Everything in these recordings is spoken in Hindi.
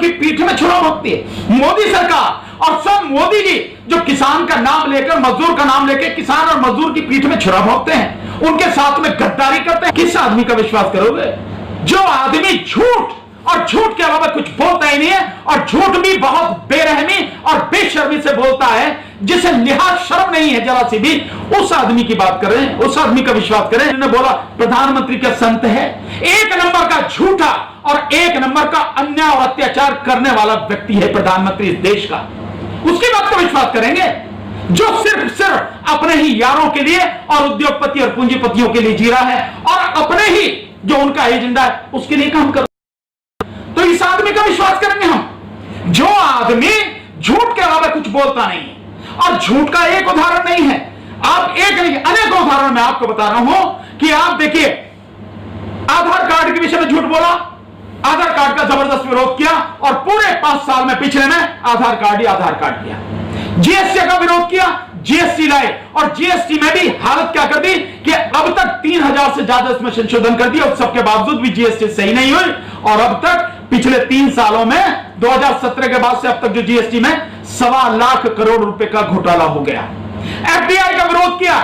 की पीठ में छुरा भोगती है मोदी सरकार। और सब मोदी जी जो किसान का नाम लेकर, मजदूर का नाम लेकर किसान और मजदूर की पीठ में छुरा भोगते हैं, उनके साथ में गद्दारी करते हैं। किस आदमी का विश्वास करोगे जो आदमी झूठ और झूठ के अलावा कुछ बोलता ही नहीं है, और झूठ भी बहुत बेरहमी और बेशर्मी से बोलता है, जिसे लिहाज शर्म नहीं है जरा सी भी। उस आदमी की बात करें, उस आदमी का विश्वास करें। उन्होंने बोला प्रधानमंत्री का संत है, एक नंबर का झूठा और एक नंबर का अन्याय और अत्याचार करने वाला व्यक्ति है प्रधानमंत्री इस देश का। उसकी बात का विश्वास करेंगे जो सिर्फ अपने ही यारों के लिए और उद्योगपति और पूंजीपतियों के लिए जी रहा है, और अपने ही जो उनका एजेंडा है उसके लिए काम कर। तो इस आदमी का विश्वास करेंगे हम जो आदमी झूठ के अलावा कुछ बोलता नहीं है, और झूठ का एक उदाहरण नहीं है, आप एक नहीं अनेक उदाहरण मैं आपको बता रहा हूं कि आप देखिए, आधार कार्ड के विषय में झूठ बोला, आधार कार्ड का जबरदस्त विरोध किया, और पूरे 5 साल में पिछले में आधार कार्ड किया। जीएसटी का विरोध किया, जीएसटी लाए, और जीएसटी में भी हालत क्या कर दी कि अब तक 3000 से ज्यादा इसमें संशोधन कर दिया, और सबके बावजूद भी जीएसटी सही नहीं हुई। और अब तक पिछले 3 सालों में 2017 के बाद से अब तक जो जीएसटी में 1.25 लाख करोड़ रुपए का घोटाला हो गया। एफडीआई का विरोध किया,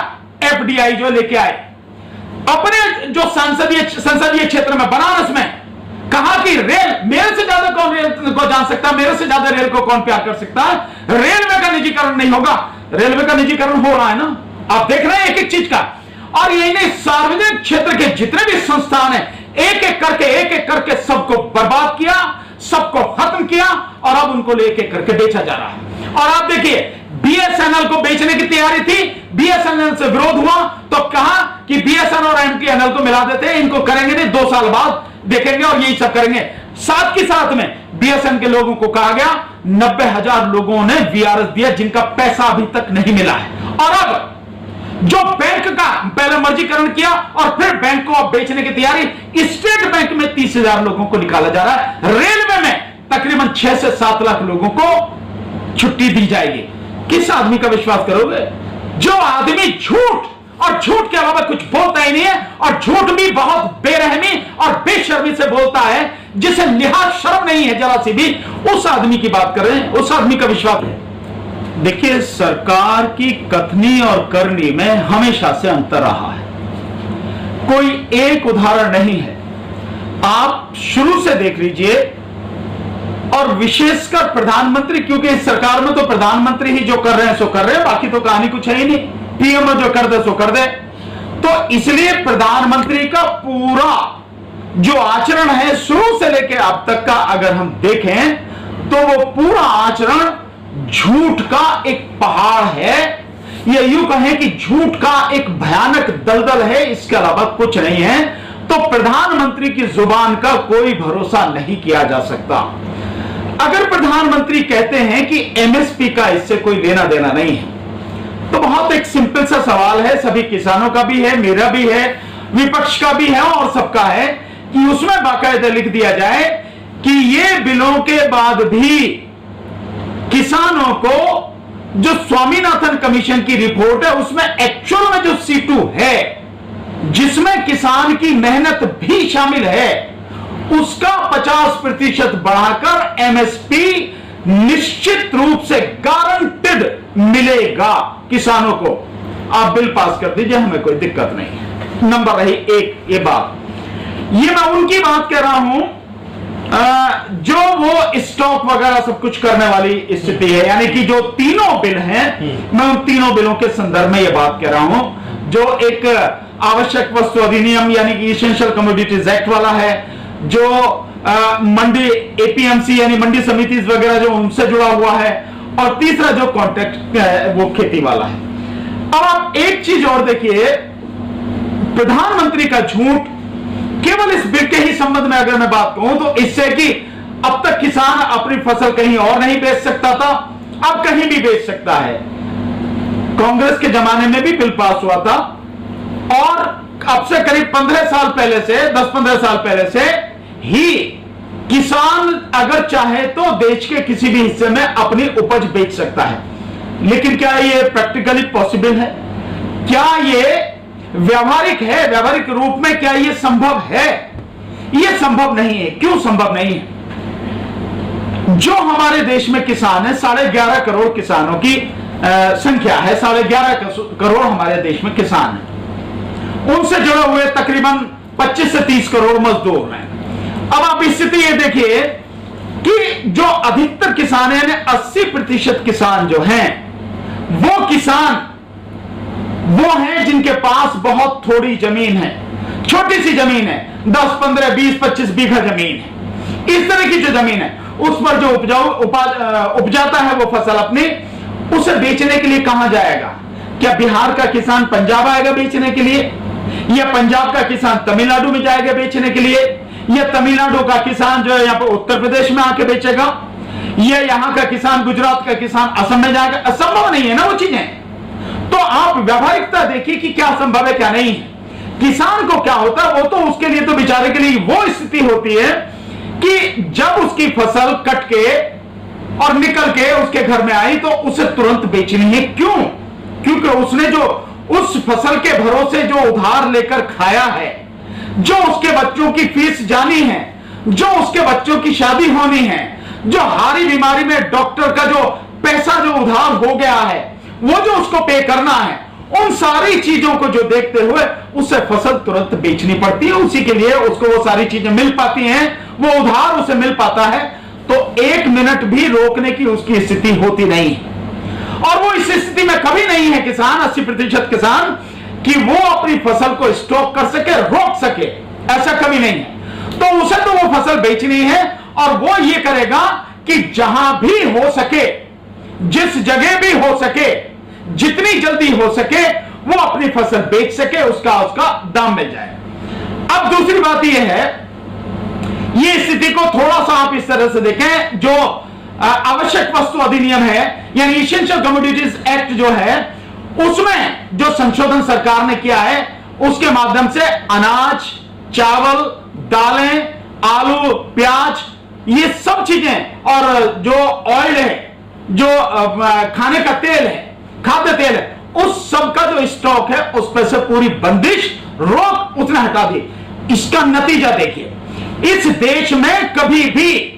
एफडीआई जो लेके आए अपने जो संसदीय क्षेत्र में बनारस में, कहा कि रेल, मेरे से ज्यादा कौन रेल को जान सकता है, मेरे से ज्यादा रेल को कौन प्यार कर सकता है, रेलवे का निजीकरण नहीं होगा। रेलवे का निजीकरण हो रहा है ना, आप देख रहे हैं एक एक चीज का। और यही नहीं, सार्वजनिक क्षेत्र के जितने भी संस्थान हैं एक एक करके सबको बर्बाद किया, सबको खत्म किया, और अब उनको लेके करके बेचा जा रहा है। और आप देखिए बीएसएनएल को बेचने की तैयारी थी, बीएसएनएल से विरोध हुआ तो कहा कि बीएसएनएल और एमटीएनएल को मिला देते हैं, इनको करेंगे नहीं, 2 साल बाद देखेंगे और यही सब करेंगे। साथ के साथ में बीएसएनएल के लोगों को कहा गया 90,000 लोगों ने वीआरएस दिया जिनका पैसा अभी तक नहीं मिला है। और अब जो बैंक का पहले मर्जीकरण किया और फिर बैंक को अब बेचने की तैयारी, स्टेट बैंक में 30,000 लोगों को निकाला जा रहा है, रेलवे में तकरीबन 6 से 7 लाख लोगों को छुट्टी दी जाएगी। किस आदमी का विश्वास करोगे जो आदमी झूठ और झूठ के अलावा कुछ बोलता ही नहीं है, और झूठ भी बहुत बेरहमी और बेशर्मी से बोलता है, जिसे लिहाज शर्म नहीं है जरा सी भी। उस आदमी की बात कर रहे हैं, उस आदमी का विश्वास है। देखिए, सरकार की कथनी और करनी में हमेशा से अंतर रहा है, कोई एक उदाहरण नहीं है। आप शुरू से देख लीजिए, और विशेषकर प्रधानमंत्री, क्योंकि इस सरकार में तो प्रधानमंत्री ही जो कर रहे हैं सो कर रहे हैं, बाकी तो कहानी कुछ है ही नहीं, पीएम जो कर दे सो कर दे। तो इसलिए प्रधानमंत्री का पूरा जो आचरण है शुरू से लेकर अब तक का अगर हम देखें तो वो पूरा आचरण झूठ का एक पहाड़ है, या यूं कहें कि झूठ का एक भयानक दलदल है, इसके अलावा कुछ नहीं है। तो प्रधानमंत्री की जुबान का कोई भरोसा नहीं किया जा सकता। अगर प्रधानमंत्री कहते हैं कि एमएसपी का इससे कोई लेना देना नहीं है, तो बहुत एक सिंपल सा सवाल है, सभी किसानों का भी है, मेरा भी है, विपक्ष का भी है और सबका है, कि उसमें बाकायदा लिख दिया जाए कि ये बिलों के बाद भी किसानों को जो स्वामीनाथन कमीशन की रिपोर्ट है उसमें एक्चुअल में जो C2 है, जिसमें किसान की मेहनत भी शामिल है, उसका 50% बढ़ाकर एमएसपी निश्चित रूप से गारंटेड मिलेगा किसानों को। आप बिल पास कर दीजिए, हमें कोई दिक्कत नहीं है। नंबर रही एक ये बात, ये मैं उनकी बात कह रहा हूं जो वो स्टॉक वगैरह सब कुछ करने वाली स्थिति है, यानी कि जो तीनों बिल हैं, मैं उन तीनों बिलों के संदर्भ में ये बात कह रहा हूं। जो एक आवश्यक वस्तु अधिनियम यानी कि इसेंशियल कमोडिटीज एक्ट वाला है, जो मंडी एपीएमसी यानी मंडी समिति वगैरह जो उनसे जुड़ा हुआ है, और तीसरा जो कॉन्ट्रैक्ट वो खेती वाला है। अब आप एक चीज और देखिए, प्रधानमंत्री का झूठ केवल इस बिल के ही संबंध में अगर मैं बात कहूं तो इससे कि अब तक किसान अपनी फसल कहीं और नहीं बेच सकता था, अब कहीं भी बेच सकता है। कांग्रेस के जमाने में भी बिल पास हुआ था, और अब से करीब 15 साल पहले से 10-15 साल पहले से ही किसान अगर चाहे तो देश के किसी भी हिस्से में अपनी उपज बेच सकता है। लेकिन क्या ये प्रैक्टिकली पॉसिबल है? क्या ये व्यावहारिक है? व्यावहारिक रूप में क्या ये संभव है? ये संभव नहीं है। क्यों संभव नहीं है? जो हमारे देश में किसान है, 11.5 करोड़ किसानों की संख्या है, 11.5 करोड़ हमारे देश में किसान है। उनसे जुड़े हुए तकरीबन 25 से 30 करोड़ मजदूर हैं। अब आप स्थिति ये देखिए कि जो अधिकतर किसान है, 80% किसान जो हैं, वो किसान वो हैं जिनके पास बहुत थोड़ी जमीन है, छोटी सी जमीन है, 10, 15, 20, 25 बीघा जमीन है। इस तरह की जो जमीन है उस पर जो उपजाता है वो फसल अपनी, उसे बेचने के लिए कहां जाएगा? क्या बिहार का किसान पंजाब आएगा बेचने के लिए, या पंजाब का किसान तमिलनाडु में जाएगा बेचने के लिए, या तमिलनाडु का किसान जो है यहां पर उत्तर प्रदेश में आके बेचेगा, या यहां का किसान गुजरात का किसान असम में जाएगा? असंभव नहीं है ना वो चीजें। तो आप व्यावहारिकता देखिए कि क्या संभव है क्या नहीं है। किसान को क्या होता है, वो तो उसके लिए तो बेचारे के लिए वो स्थिति होती है कि जब उसकी फसल कट के और निकल के उसके घर में आई तो उसे तुरंत बेचनी है। क्यों? क्योंकि उसने जो उस फसल के भरोसे जो उधार लेकर खाया है, जो उसके बच्चों की फीस जानी है, जो उसके बच्चों की शादी होनी है, जो हारी बीमारी में डॉक्टर का जो पैसा जो उधार हो गया है, वो जो उसको पे करना है, उन सारी चीजों को जो देखते हुए उसे फसल तुरंत बेचनी पड़ती है। उसी के लिए उसको वो सारी चीजें मिल पाती हैं, वो उधार उसे मिल पाता है, तो 1 मिनट भी रोकने की उसकी स्थिति होती नहीं है। और वो इस स्थिति में कभी नहीं है किसान, 80% किसान, कि वो अपनी फसल को स्टॉक कर सके, रोक सके, ऐसा कभी नहीं है। तो उसे तो वो फसल बेचनी है, और वो ये करेगा कि जहां भी हो सके, जिस जगह भी हो सके, जितनी जल्दी हो सके वो अपनी फसल बेच सके, उसका दाम मिल जाए। अब दूसरी बात यह है, ये स्थिति को थोड़ा सा आप इस तरह से देखें, जो आवश्यक वस्तु अधिनियम है यानी एसेंशियल कमोडिटीज एक्ट जो है, उसमें जो संशोधन सरकार ने किया है, उसके माध्यम से अनाज, चावल, दालें, आलू, प्याज, ये सब चीजें, और जो ऑयल है, जो खाने का तेल है, खाद्य तेल है, उस सब का जो स्टॉक है उस पर से पूरी बंदिश, रोक उसने हटा दी। इसका नतीजा देखिए, इस देश में कभी भी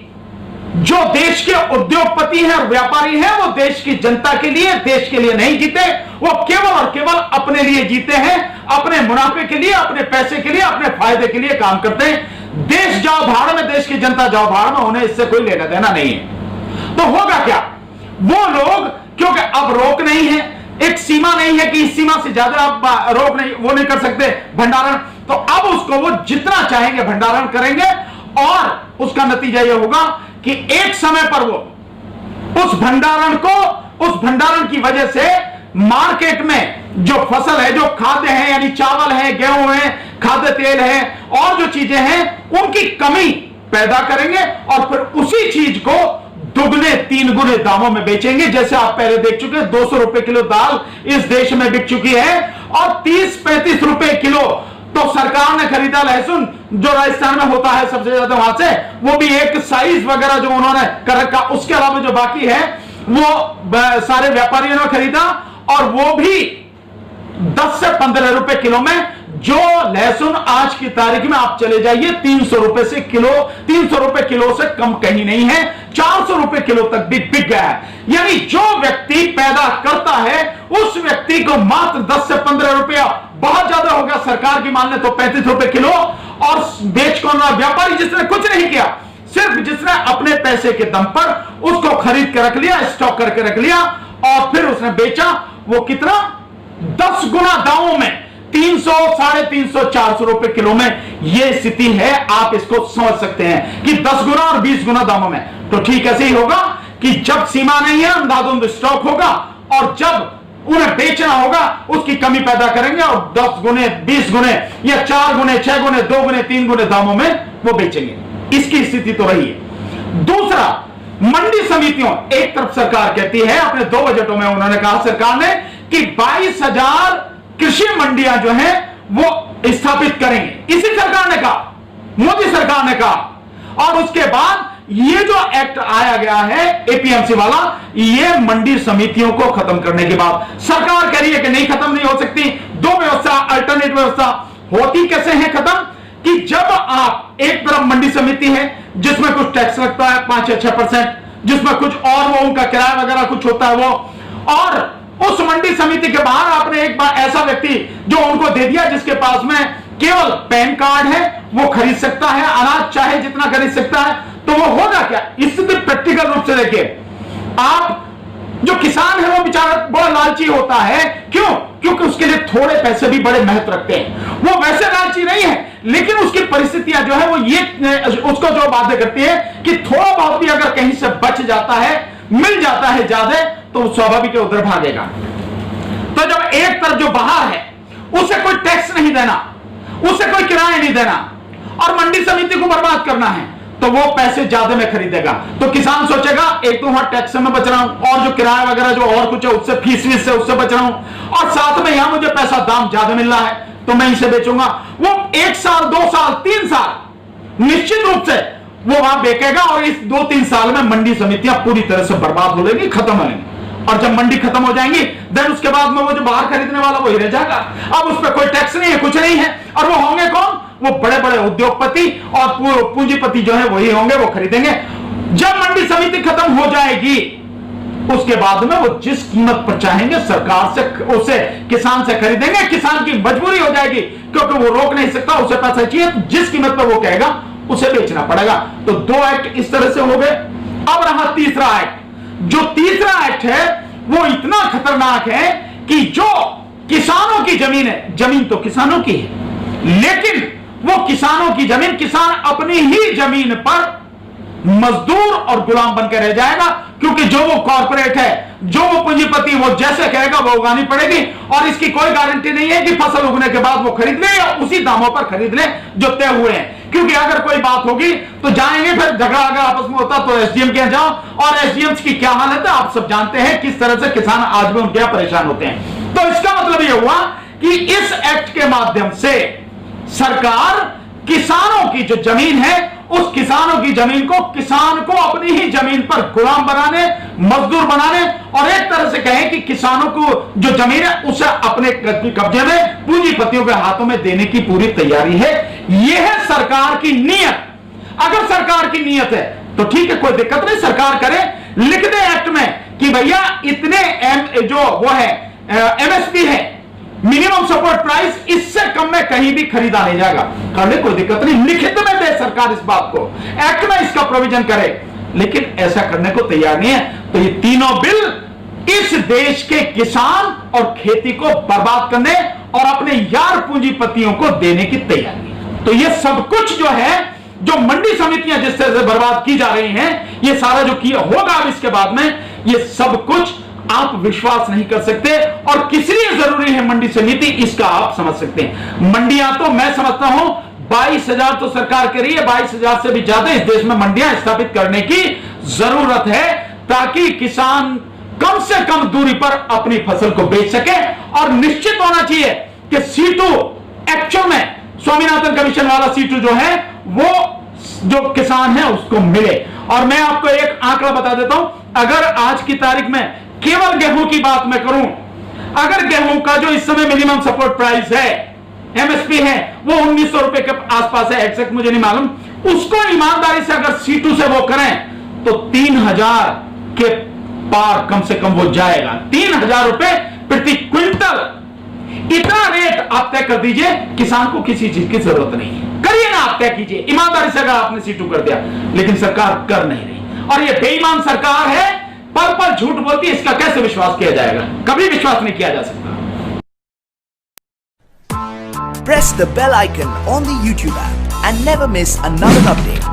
जो देश के उद्योगपति हैं और व्यापारी हैं, वो देश की जनता के लिए, देश के लिए नहीं जीते, वो केवल और केवल अपने लिए जीते हैं, अपने मुनाफे के लिए, अपने पैसे के लिए, अपने फायदे के लिए काम करते हैं। देश जाओ भाड़ में, देश की जनता जाओ भाड़ में, उन्हें इससे कोई लेना देना नहीं है। तो होगा क्या? वो लोग, क्योंकि अब रोक नहीं है, एक सीमा नहीं है कि इस सीमा से ज्यादा आप रोक नहीं, वो नहीं कर सकते भंडारण, तो अब उसको वो जितना चाहेंगे भंडारण करेंगे, और उसका नतीजा यह होगा कि एक समय पर वो उस भंडारण की वजह से मार्केट में जो फसल है, जो खाद्य है, यानी चावल है, गेहूं है, खाद्य तेल है, और जो चीजें हैं, उनकी कमी पैदा करेंगे, और फिर उसी चीज को दुगने 3 गुने दामों में बेचेंगे। जैसे आप पहले देख चुके हैं, 200 रुपए किलो दाल इस देश में बिक चुकी है, और 30-35 रुपए किलो तो सरकार ने खरीदा लहसुन, जो राजस्थान में होता है सबसे ज्यादा, वहां से, वो भी एक साइज वगैरह जो उन्होंने कर रखा, उसके अलावा जो बाकी है वो सारे व्यापारियों ने खरीदा, और वो भी 10 से 15 रुपए किलो में। जो लहसुन आज की तारीख में आप चले जाइए 300 रुपए से किलो, 300 रुपए किलो से कम कहीं नहीं है, 400 रुपए किलो तक भी बिक गया है। यानी जो व्यक्ति पैदा करता है उस व्यक्ति को मात्र 10 से 15 रुपया, बहुत ज्यादा हो गया सरकार की मान ले तो 35 रुपए किलो, और बेच कौन रहा? व्यापारी, जिसने कुछ नहीं किया, सिर्फ जिसने अपने पैसे के दम पर उसको खरीद के रख लिया, स्टॉक करके रख लिया, और फिर उसने बेचा। वो कितना? 10 गुना दामों में, 300, 350, 400 रुपए किलो में यह स्थिति है। आप इसको समझ सकते हैं कि 10 गुना और 20 गुना दामों में। तो ठीक ऐसे ही होगा कि जब सीमा नहीं है, अंधाधुंध स्टॉक होगा, और जब उन्हें बेचना होगा उसकी कमी पैदा करेंगे, और 10 गुने, 20 गुने, या 4 गुने, 6 गुने, 2 गुने, 3 गुने दामों में वो बेचेंगे। इसकी स्थिति तो रही है। दूसरा, मंडी समितियों, एक तरफ सरकार कहती है, अपने 2 बजटों में उन्होंने कहा सरकार ने कि 22,000 कृषि मंडियां जो हैं वो स्थापित करेंगे। इसी सरकार ने कहा, मोदी सरकार ने कहा। और उसके बाद ये जो एक्ट आया गया है एपीएमसी वाला, ये मंडी समितियों को खत्म करने के बाद सरकार कह रही है कि नहीं, खत्म नहीं हो सकती। 2 व्यवस्था, अल्टरनेट व्यवस्था होती कैसे है खत्म? कि जब आप एक तरफ मंडी समिति है जिसमें कुछ टैक्स लगता है 5 या 6%, जिसमें कुछ और वो उनका किराया वगैरह कुछ होता है वो, और उस मंडी समिति के बाहर आपने एक बार ऐसा व्यक्ति जो उनको दे दिया जिसके पास में केवल पैन कार्ड है, वो खरीद सकता है, अनाज चाहे जितना खरीद सकता है। तो वो होगा क्या स्थिति प्रैक्टिकल रूप से देखिए, आप जो किसान है वो बेचारा बड़ा लालची होता है। क्यों? क्योंकि उसके लिए थोड़े पैसे भी बड़े महत्व रखते हैं। वो वैसे लालची नहीं है, लेकिन उसकी परिस्थितियां जो है वो ये उसको जो बाध्य करती है कि थोड़ा बहुत भी अगर कहीं से बच जाता है, मिल जाता है ज्यादा, तो स्वाभाविक उधर भागेगा। तो जब एक तरफ जो बाहर है उसे कोई टैक्स नहीं देना, उसे कोई किराया नहीं देना और मंडी समिति को बर्बाद करना है, तो वो पैसे ज्यादा में खरीदेगा। तो किसान सोचेगा एक तो वहां टैक्स में बच रहा हूं और जो किराया वगैरह जो और कुछ है उससे फीस से उससे बच रहा हूं और साथ में यहां मुझे पैसा दाम ज्यादा मिल रहा है, तो मैं इसे बेचूंगा। वो 1 साल 2 साल 3 साल निश्चित रूप से वो वहां बेचेगा और इस 2-3 साल में मंडी समितियां पूरी तरह से बर्बाद हो जाएगी, खत्म हो जाएंगी। और जब मंडी खत्म हो जाएंगी देन उसके बाद में वो जो बाहर खरीदने वाला वही रह जाएगा। अब उस पर कोई टैक्स नहीं है, कुछ नहीं है, और वो होंगे कौन? वो बड़े बड़े उद्योगपति और पूंजीपति जो है वही होंगे, वो खरीदेंगे। जब मंडी समिति खत्म हो जाएगी उसके बाद में वो जिस कीमत पर चाहेंगे सरकार से उसे किसान से खरीदेंगे। किसान की मजबूरी हो जाएगी क्योंकि वो रोक नहीं सकता, उसे पैसा चाहिए, जिस कीमत पर वो कहेगा उसे बेचना पड़ेगा। तो 2 एक्ट इस तरह से हो गए। अब रहा तीसरा एक्ट। जो तीसरा एक्ट है वो इतना खतरनाक है कि जो किसानों की जमीन है, जमीन तो किसानों की है, लेकिन वो किसानों की जमीन, किसान अपनी ही जमीन पर मजदूर और गुलाम बनकर रह जाएगा, क्योंकि जो वो कॉर्पोरेट है, जो वो पूंजीपति, वो जैसे कहेगा वो उगानी पड़ेगी और इसकी कोई गारंटी नहीं है कि फसल उगने के बाद वो खरीद ले या उसी दामों पर खरीद ले जो तय हुए हैं। क्योंकि अगर कोई बात होगी तो जाएंगे, फिर झगड़ा अगर आपस में होता तो एसडीएम के जाओ, और एसडीएम की क्या हालत है आप सब जानते हैं, किस तरह से किसान आज भी उनके परेशान होते हैं। तो इसका मतलब यह हुआ कि इस एक्ट के माध्यम से सरकार किसानों की जो जमीन है, उस किसानों की जमीन को, किसान को अपनी ही जमीन पर गुलाम बनाने, मजदूर बनाने, और एक तरह से कहें कि किसानों को जो जमीन है उसे अपने कब्जे में पूंजीपतियों के हाथों में देने की पूरी तैयारी है। यह है सरकार की नीयत। अगर सरकार की नीयत है तो ठीक है, कोई दिक्कत नहीं, सरकार करे, लिख दे एक्ट में कि भैया इतने जो वो है एमएसपी है, मिनिमम सपोर्ट प्राइस, इससे कम में कहीं भी खरीदा नहीं जाएगा। कर ले, कोई दिक्कत नहीं, लिखित में दे सरकार इस बात को, एक्ट में इसका प्रोविजन करे, लेकिन ऐसा करने को तैयार नहीं है। तो ये तीनों बिल इस देश के किसान और खेती को बर्बाद करने और अपने यार पूंजीपतियों को देने की तैयारी है। तो ये सब कुछ जो है, जो मंडी समितियां जिस तरह से बर्बाद की जा रही हैं, ये सारा जो किया होगा अब इसके बाद में, ये सब कुछ आप विश्वास नहीं कर सकते। और किस लिए जरूरी है मंडी समिति, इसका आप समझ सकते हैं। मंडियां तो मैं समझता हूं 22,000 तो सरकार के रही है, 22,000 से भी ज्यादा इस देश में मंडियां स्थापित करने की जरूरत है, ताकि किसान कम से कम दूरी पर अपनी फसल को बेच सके। और निश्चित होना चाहिए कि C2 एक्चुअल में स्वामीनाथन कमीशन वाला C2 जो है वो जो किसान है उसको मिले। और मैं आपको एक आंकड़ा बता देता हूं, अगर आज की तारीख में केवल गेहूं की बात मैं करूं, अगर गेहूं का जो इस समय मिनिमम सपोर्ट प्राइस है, एमएसपी है, वो 1900 रुपए के आसपास है, एग्जैक्ट मुझे नहीं मालूम, उसको ईमानदारी से अगर C2 से वो करें तो 3000 के पार कम से कम वो जाएगा। 3000 रुपए प्रति क्विंटल, इतना रेट आप तय कर दीजिए, किसान को किसी चीज की जरूरत नहीं है। करिए ना, आप तय कीजिए ईमानदारी से, अगर आपने C2 कर दिया, लेकिन सरकार कर नहीं रही और ये बेईमान सरकार है, पल पल झूठ बोलती है, इसका कैसे विश्वास किया जाएगा? कभी विश्वास नहीं किया जा सकता। Press the bell icon on the YouTube app and never miss another update.